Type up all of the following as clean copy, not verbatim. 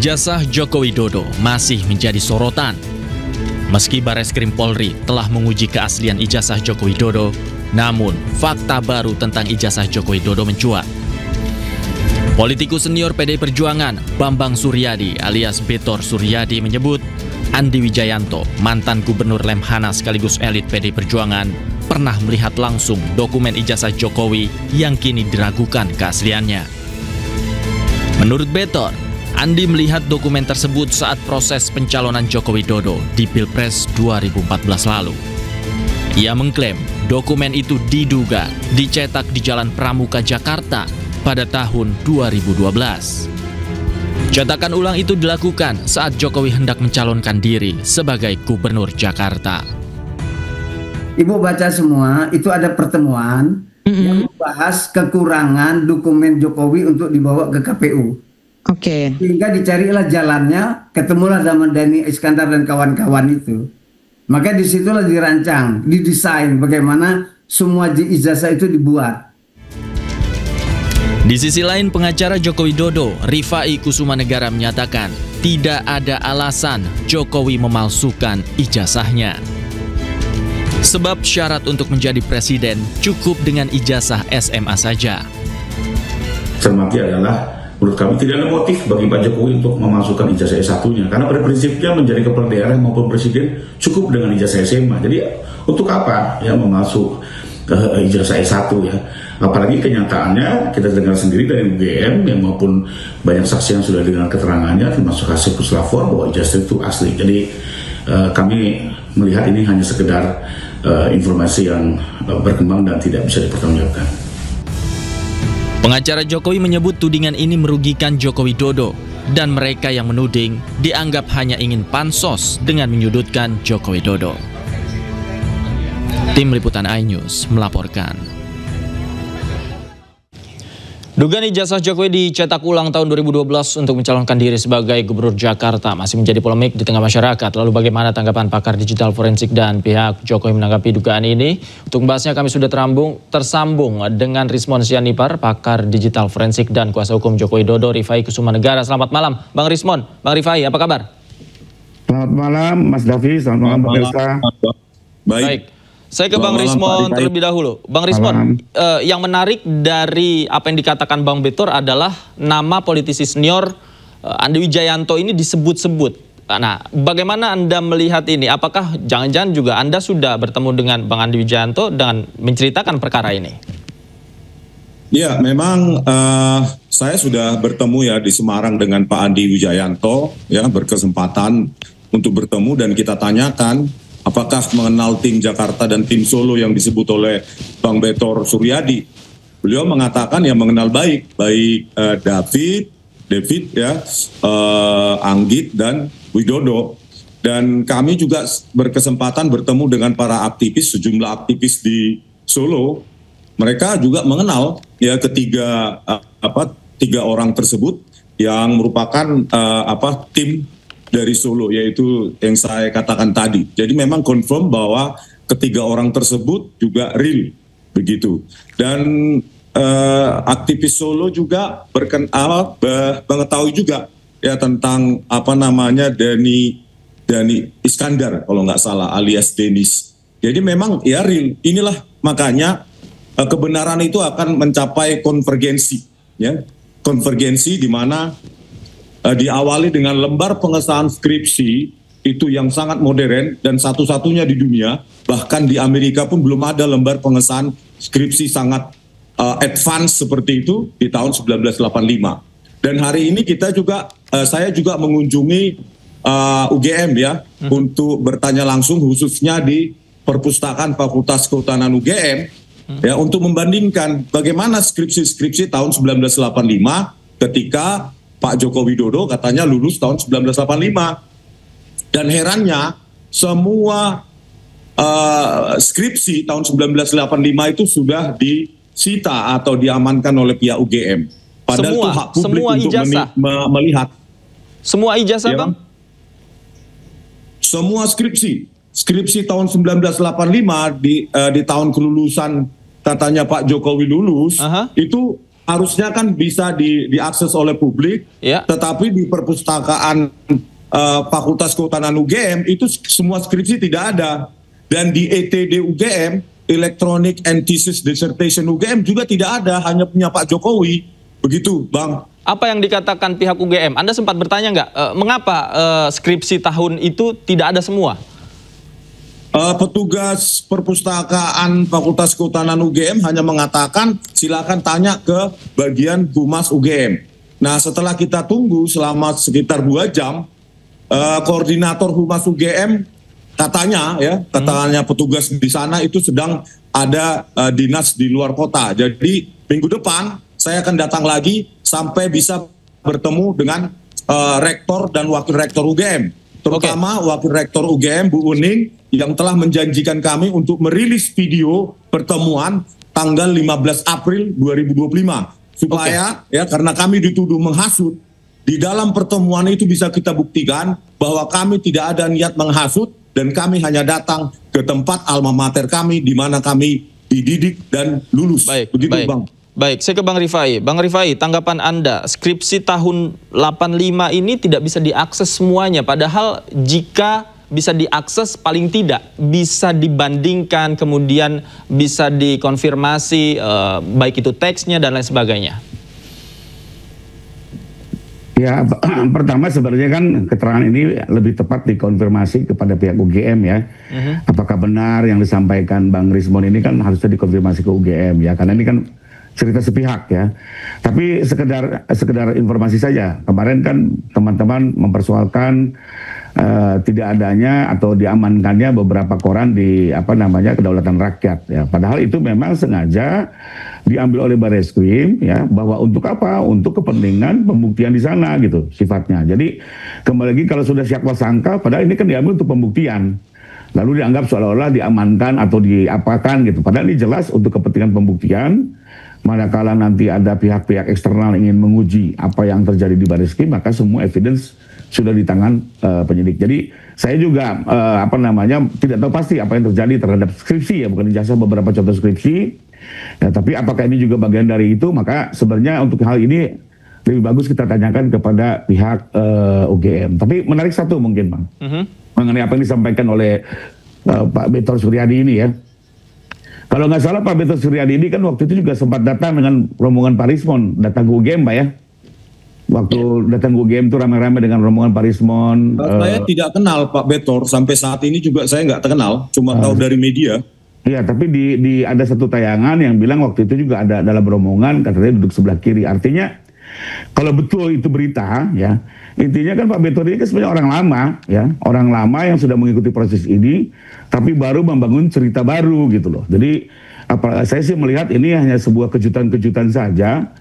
Ijazah Joko Widodo masih menjadi sorotan. Meski Bareskrim Polri telah menguji keaslian ijazah Joko Widodo, namun fakta baru tentang ijazah Joko Widodo mencuat. Politikus senior PDI Perjuangan Bambang Suryadi alias Betor Suryadi menyebut Andi Wijayanto, mantan gubernur Lemhanas sekaligus elit PDI Perjuangan, pernah melihat langsung dokumen ijazah Jokowi yang kini diragukan keasliannya. Menurut Betor, Andi melihat dokumen tersebut saat proses pencalonan Joko Widodo di Pilpres 2014 lalu. Ia mengklaim dokumen itu diduga dicetak di Jalan Pramuka, Jakarta pada tahun 2012. Cetakan ulang itu dilakukan saat Jokowi hendak mencalonkan diri sebagai gubernur Jakarta. Ibu baca semua, itu ada pertemuan yang membahas kekurangan dokumen Jokowi untuk dibawa ke KPU. Oke. Sehingga dicarilah jalannya, ketemulah sama Dhani Iskandar dan kawan-kawan itu. Maka disitulah dirancang, didesain bagaimana semua ijazah itu dibuat. Di sisi lain, pengacara Joko Widodo, Rifai Kusumanegara menyatakan tidak ada alasan Jokowi memalsukan ijazahnya. Sebab syarat untuk menjadi presiden cukup dengan ijazah SMA saja. Cermati adalah, menurut kami tidak ada motif bagi Pak Jokowi untuk memasukkan ijazah S1-nya. Karena pada prinsipnya menjadi kepala daerah maupun presiden cukup dengan ijazah SMA. Jadi untuk apa ya memasuk ijazah S1 ya? Apalagi kenyataannya kita dengar sendiri dari UGM yang maupun banyak saksi yang sudah dengar keterangannya termasuk hasil puslapor bahwa ijazah itu asli. Jadi kami melihat ini hanya sekedar informasi yang berkembang dan tidak bisa dipertanggungjawabkan. Pengacara Jokowi menyebut tudingan ini merugikan Joko Widodo dan mereka yang menuding dianggap hanya ingin pansos dengan menyudutkan Joko Widodo. Tim Liputan iNews melaporkan. Dugaan ijazah Jokowi dicetak ulang tahun 2012 untuk mencalonkan diri sebagai gubernur Jakarta masih menjadi polemik di tengah masyarakat. Lalu bagaimana tanggapan pakar digital forensik dan pihak Jokowi menanggapi dugaan ini? Untuk membahasnya kami sudah tersambung dengan Rismon Sianipar, pakar digital forensik dan kuasa hukum Joko Widodo, Rifai Kusumanegara. Selamat malam Bang Rismon. Bang Rifai, apa kabar? Selamat malam Mas Davi, selamat malam Pak Elsa. Baik. Saya ke Bang Rismon terlebih dahulu. Bang Rismon, yang menarik dari apa yang dikatakan Bang Betor adalah nama politisi senior Andi Wijayanto ini disebut-sebut. Nah, bagaimana Anda melihat ini? Apakah jangan-jangan juga Anda sudah bertemu dengan Bang Andi Wijayanto dan menceritakan perkara ini? Ya, memang saya sudah bertemu ya di Semarang dengan Pak Andi Wijayanto, ya berkesempatan untuk bertemu dan kita tanyakan apakah mengenal tim Jakarta dan tim Solo yang disebut oleh Bang Betor Suryadi. Beliau mengatakan yang mengenal baik David ya, Anggit dan Widodo. Dan kami juga berkesempatan bertemu dengan para aktivis, sejumlah aktivis di Solo. Mereka juga mengenal ya tiga orang tersebut yang merupakan tim dari Solo, yaitu yang saya katakan tadi. Jadi memang confirm bahwa ketiga orang tersebut juga real, begitu. Dan aktivis Solo juga mengetahui juga ya tentang Dhani Iskandar kalau nggak salah alias Denis. Jadi memang ya real. Inilah makanya kebenaran itu akan mencapai konvergensi, ya konvergensi di mana diawali dengan lembar pengesahan skripsi itu yang sangat modern dan satu-satunya di dunia, bahkan di Amerika pun belum ada lembar pengesahan skripsi sangat advance seperti itu di tahun 1985. Dan hari ini saya juga mengunjungi UGM ya untuk bertanya langsung khususnya di perpustakaan Fakultas Kehutanan UGM ya untuk membandingkan bagaimana skripsi tahun 1985 ketika Pak Joko Widodo katanya lulus tahun 1985. Dan herannya semua skripsi tahun 1985 itu sudah disita atau diamankan oleh pihak UGM. Padahal itu hak publik untuk melihat. Semua ijazah, ya, Bang? Semua skripsi tahun 1985 di tahun kelulusan katanya Pak Jokowi lulus, itu harusnya kan bisa diakses oleh publik, tetapi di perpustakaan Fakultas Kehutanan UGM itu semua skripsi tidak ada. Dan di ETD UGM, Electronic and Thesis Dissertation UGM juga tidak ada, hanya punya Pak Jokowi. Begitu, Bang. Apa yang dikatakan pihak UGM? Anda sempat bertanya nggak, mengapa skripsi tahun itu tidak ada semua? Petugas perpustakaan Fakultas Kehutanan UGM hanya mengatakan silakan tanya ke bagian Humas UGM. Nah, setelah kita tunggu selama sekitar 2 jam, koordinator Humas UGM katanya petugas di sana itu sedang ada dinas di luar kota. Jadi minggu depan saya akan datang lagi sampai bisa bertemu dengan rektor dan wakil rektor UGM. Terutama Wakil Rektor UGM, Bu Uning, yang telah menjanjikan kami untuk merilis video pertemuan tanggal 15 April 2025. Supaya ya karena kami dituduh menghasut, di dalam pertemuan itu bisa kita buktikan bahwa kami tidak ada niat menghasut dan kami hanya datang ke tempat alma mater kami di mana kami dididik dan lulus. Begitu, Bang. Baik, saya ke Bang Rifai. Bang Rifai, tanggapan Anda, skripsi tahun 85 ini tidak bisa diakses semuanya, padahal jika bisa diakses paling tidak bisa dibandingkan, kemudian bisa dikonfirmasi baik itu teksnya dan lain sebagainya. Ya, pertama sebenarnya kan keterangan ini lebih tepat dikonfirmasi kepada pihak UGM ya. Apakah benar yang disampaikan Bang Rismon ini kan harusnya dikonfirmasi ke UGM ya, karena ini kan cerita sepihak ya. Tapi sekedar informasi saja. Kemarin kan teman-teman mempersoalkan tidak adanya atau diamankannya beberapa koran di Kedaulatan Rakyat ya. Padahal itu memang sengaja diambil oleh Bareskrim ya, bahwa untuk apa? Untuk kepentingan pembuktian di sana gitu sifatnya. Jadi kembali lagi kalau sudah siap tersangka, padahal ini kan diambil untuk pembuktian. Lalu dianggap seolah-olah diamankan atau diapakan gitu. Padahal ini jelas untuk kepentingan pembuktian. Manakala nanti ada pihak-pihak eksternal ingin menguji apa yang terjadi di Bareskrim, maka semua evidence sudah di tangan penyidik. Jadi saya juga tidak tahu pasti apa yang terjadi terhadap skripsi ya, bukan ijazah, beberapa contoh skripsi. Ya, tapi apakah ini juga bagian dari itu? Maka sebenarnya untuk hal ini lebih bagus kita tanyakan kepada pihak UGM. Tapi menarik satu mungkin, Bang, mengenai apa yang disampaikan oleh Pak Betor Suryadi ini ya. Kalau nggak salah Pak Betor Suryadi ini kan waktu itu juga sempat datang dengan rombongan Pak Rismon, datang ke UGM, Pak ya. Waktu datang ke UGM itu rame-rame dengan rombongan Pak Rismon. Saya tidak kenal Pak Betor, sampai saat ini juga saya nggak terkenal, cuma tahu dari media. Iya, tapi ada satu tayangan yang bilang waktu itu juga ada dalam rombongan, katanya duduk sebelah kiri. Artinya kalau betul itu berita ya, intinya kan Pak Betor ini kan sebenarnya orang lama ya, orang lama yang sudah mengikuti proses ini, tapi baru membangun cerita baru gitu loh. Jadi saya sih melihat ini hanya sebuah kejutan-kejutan saja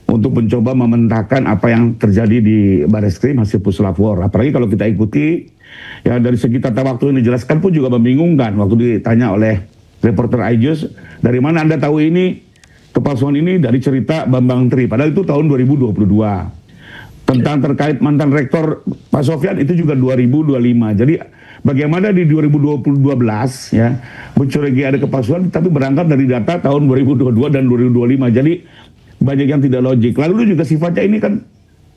untuk mencoba mementahkan apa yang terjadi di Bareskrim hasil puslapor. Apalagi kalau kita ikuti ya dari segi tata waktu yang dijelaskan pun juga membingungkan. Waktu ditanya oleh reporter iJus, dari mana Anda tahu ini kepalsuan ini? Dari cerita Bambang Tri, padahal itu tahun 2022. Tentang terkait mantan rektor Pak Sofyan itu juga 2025. Jadi bagaimana di 2012 ya mencurigai ada kepalsuan, tapi berangkat dari data tahun 2022 dan 2025. Jadi banyak yang tidak logik. Lalu juga sifatnya ini kan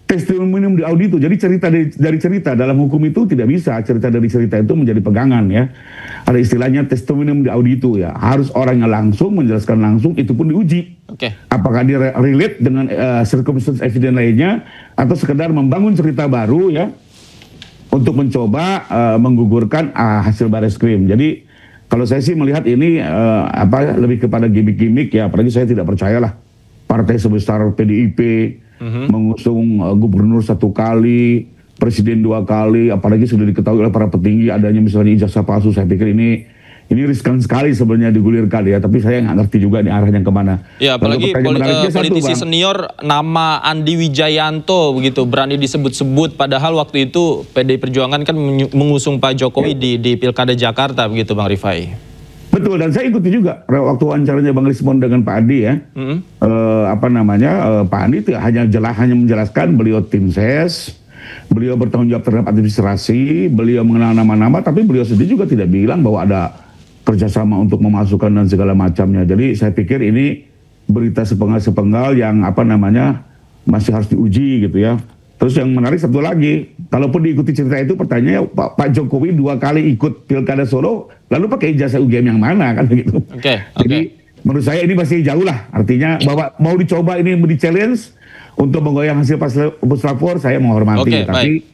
testimonium di auditu. Jadi cerita dari cerita dalam hukum itu tidak bisa cerita dari cerita itu menjadi pegangan ya. Ada istilahnya testimonium di auditu ya. Harus orangnya langsung menjelaskan langsung, itu pun diuji. Apakah dia relate dengan circumstance evidence lainnya atau sekedar membangun cerita baru ya untuk mencoba menggugurkan hasil Bareskrim. Jadi kalau saya sih melihat ini lebih kepada gimmick-gimmick ya. Apalagi saya tidak percayalah partai sebesar PDIP mengusung gubernur 1 kali, presiden 2 kali, apalagi sudah diketahui oleh para petinggi adanya misalnya ijazah palsu. Saya pikir ini riskan sekali sebenarnya digulirkan ya, tapi saya nggak ngerti juga nih arahnya kemana. Ya, apalagi politisi senior nama Andi Wijayanto begitu berani disebut-sebut, padahal waktu itu PDI Perjuangan kan mengusung Pak Jokowi di Pilkada Jakarta begitu, Bang Rifai. Betul, dan saya ikuti juga waktu wawancaranya Bang Rismon dengan Pak Andi ya. Pak Andi itu hanya menjelaskan beliau tim ses, beliau bertanggung jawab terhadap administrasi, beliau mengenal nama-nama, tapi beliau sendiri juga tidak bilang bahwa ada kerjasama untuk memasukkan dan segala macamnya. Jadi saya pikir ini berita sepenggal-sepenggal yang apa namanya masih harus diuji gitu ya. Terus yang menarik satu lagi, kalaupun diikuti cerita itu pertanyaannya Pak Jokowi 2 kali ikut Pilkada Solo, lalu pakai ijazah UGM yang mana kan gitu. Jadi menurut saya ini masih jauh lah, artinya bahwa mau dicoba ini di challenge untuk menggoyang hasil puslapor, saya menghormati, tapi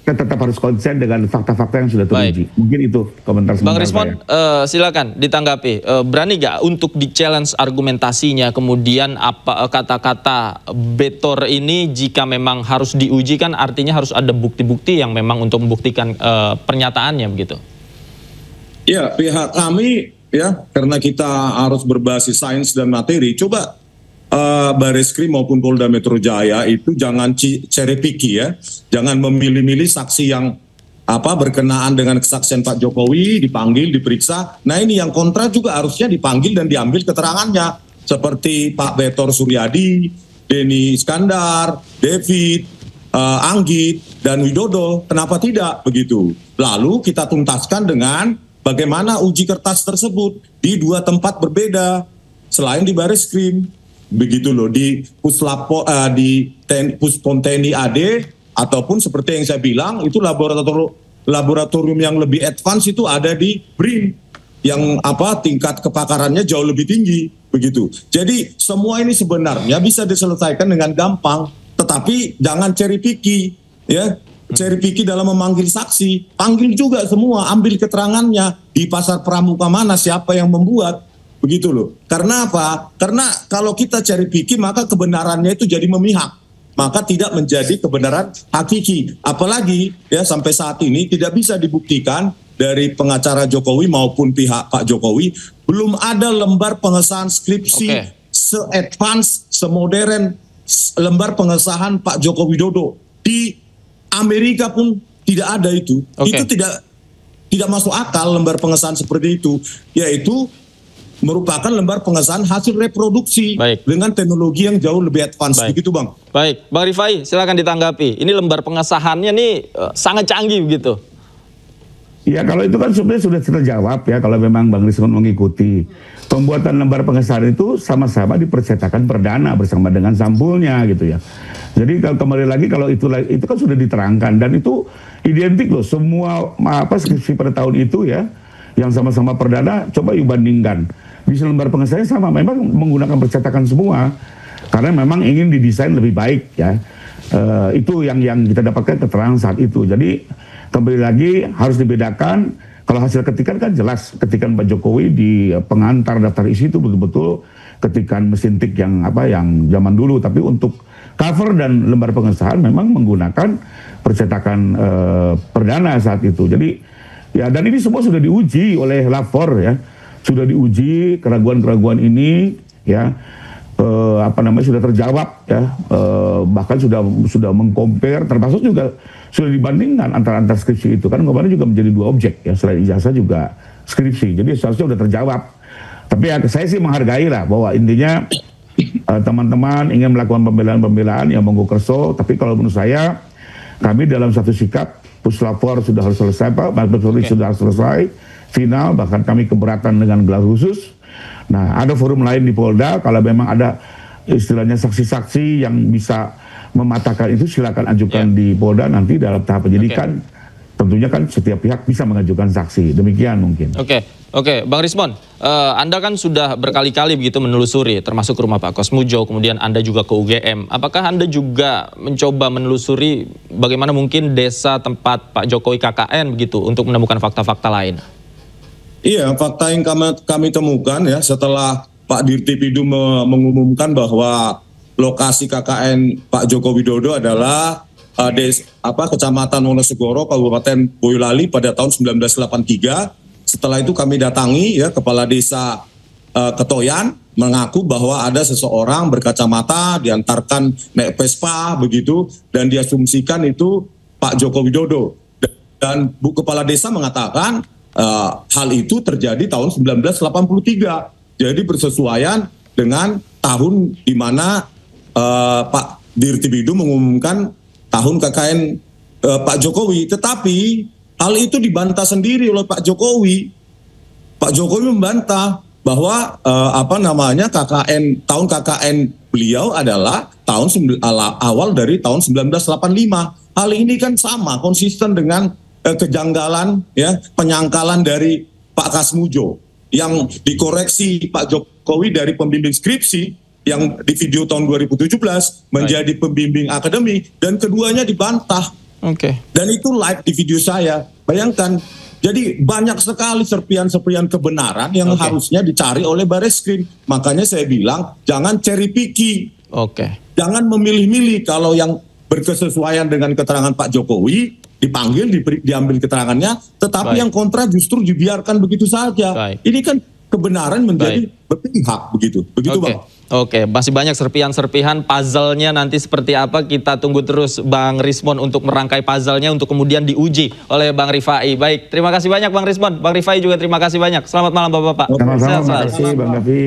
kita tetap harus konsen dengan fakta-fakta yang sudah teruji. Mungkin itu komentar sementara. Bang Rismon, silakan ditanggapi. Berani gak untuk di-challenge argumentasinya, kemudian apa kata-kata Betor ini jika memang harus diuji kan artinya harus ada bukti-bukti yang memang untuk membuktikan pernyataannya begitu? Ya, pihak kami ya, karena kita harus berbasis sains dan materi, coba Bareskrim maupun Polda Metro Jaya itu jangan cherry picky ya, jangan memilih-milih saksi yang berkenaan dengan kesaksian Pak Jokowi, dipanggil, diperiksa. Nah ini yang kontra juga harusnya dipanggil dan diambil keterangannya, seperti Pak Betor Suryadi, Denny Iskandar, David, Anggit, dan Widodo. Kenapa tidak begitu? Lalu kita tuntaskan dengan bagaimana uji kertas tersebut di 2 tempat berbeda selain di Bareskrim. Begitu loh, di di Puspom TNI AD ataupun seperti yang saya bilang itu laboratorium yang lebih advance itu ada di BRIN yang tingkat kepakarannya jauh lebih tinggi begitu. Jadi semua ini sebenarnya bisa diselesaikan dengan gampang, tetapi jangan cherry picky ya. Cherry picky dalam memanggil saksi, panggil juga semua, ambil keterangannya di pasar pramuka mana siapa yang membuat. Begitu loh. Karena apa? Karena kalau kita cari pikir maka kebenarannya itu jadi memihak. Maka tidak menjadi kebenaran hakiki. Apalagi ya sampai saat ini tidak bisa dibuktikan dari pengacara Jokowi maupun pihak Pak Jokowi belum ada lembar pengesahan skripsi se-advance, semodern lembar pengesahan Pak Joko Widodo. Di Amerika pun tidak ada itu. Itu tidak masuk akal lembar pengesahan seperti itu, yaitu merupakan lembar pengesahan hasil reproduksi dengan teknologi yang jauh lebih advance. Begitu Bang. Baik, Bang Rifai silakan ditanggapi. Ini lembar pengesahannya nih sangat canggih begitu. Ya kalau itu kan sebenarnya sudah terjawab ya, kalau memang Bang Rismon mengikuti. Pembuatan lembar pengesahan itu sama-sama dipercetakan perdana bersama dengan sampulnya gitu ya. Jadi kalau kembali lagi kalau itu kan sudah diterangkan dan itu identik loh semua skripsi pada tahun itu ya yang sama-sama perdana, coba yuk bandingkan. Di lembar pengesahannya sama, memang menggunakan percetakan semua karena memang ingin didesain lebih baik ya. Itu yang kita dapatkan keterangan saat itu. Jadi kembali lagi harus dibedakan. Kalau hasil ketikan kan jelas ketikan Pak Jokowi di pengantar daftar isi itu betul-betul ketikan mesin tik yang zaman dulu. Tapi untuk cover dan lembar pengesahan memang menggunakan percetakan perdana saat itu. Jadi ya, dan ini semua sudah diuji oleh lapor ya, sudah diuji keraguan-keraguan ini ya, sudah terjawab ya, bahkan sudah mengcompare, termasuk juga sudah dibandingkan antara skripsi itu kan kemarin juga menjadi 2 objek ya, selain ijazah juga skripsi, jadi seharusnya sudah terjawab. Tapi ya, saya sih menghargai lah bahwa intinya teman-teman ingin melakukan pembelaan-pembelaan yang monggo kerso, tapi kalau menurut saya kami dalam satu sikap puslapor sudah harus selesai Pak, sudah harus selesai, final, bahkan kami keberatan dengan gelar khusus. Nah ada forum lain di Polda, kalau memang ada istilahnya saksi-saksi yang bisa mematahkan itu silakan ajukan di Polda nanti dalam tahap penyidikan. Tentunya kan setiap pihak bisa mengajukan saksi, demikian mungkin. Oke, Bang Rismon, Anda kan sudah berkali-kali begitu menelusuri, termasuk rumah Pak Kosmujo, kemudian Anda juga ke UGM. Apakah Anda juga mencoba menelusuri bagaimana mungkin desa tempat Pak Jokowi KKN begitu untuk menemukan fakta-fakta lain? Iya, fakta yang kami temukan ya setelah Pak Dirtipidum mengumumkan bahwa lokasi KKN Pak Joko Widodo adalah Kecamatan Wonosegoro, Kabupaten Boyolali pada tahun 1983. Setelah itu kami datangi ya Kepala Desa Ketoyan mengaku bahwa ada seseorang berkacamata diantarkan naik Vespa begitu dan diasumsikan itu Pak Joko Widodo. Dan Bu Kepala Desa mengatakan hal itu terjadi tahun 1983. Jadi bersesuaian dengan tahun di mana Pak Dirtipidum mengumumkan tahun KKN Pak Jokowi. Tetapi hal itu dibantah sendiri oleh Pak Jokowi. Pak Jokowi membantah bahwa KKN tahun KKN beliau adalah awal dari tahun 1985. Hal ini kan sama, konsisten dengan kejanggalan, ya, penyangkalan dari Pak Kasmujo yang dikoreksi Pak Jokowi dari pembimbing skripsi yang di video tahun 2017 menjadi pembimbing akademik, dan keduanya dibantah. Dan itu live di video saya. Bayangkan, jadi banyak sekali serpian-serpian kebenaran yang harusnya dicari oleh Bareskrim. Makanya saya bilang jangan cherry picking. Jangan memilih-milih. Kalau yang berkesesuaian dengan keterangan Pak Jokowi dipanggil, diambil keterangannya, tetapi yang kontra justru dibiarkan begitu saja. Ini kan kebenaran menjadi berpihak, begitu Bang. Masih banyak serpihan-serpihan puzzle-nya, nanti seperti apa kita tunggu terus Bang Rismond untuk merangkai puzzle-nya untuk kemudian diuji oleh Bang Rifai. Baik, terima kasih banyak Bang Rismond. Bang Rifai juga terima kasih banyak. Selamat malam Bapak-bapak. Sama-sama, terima kasih Bang Gavi.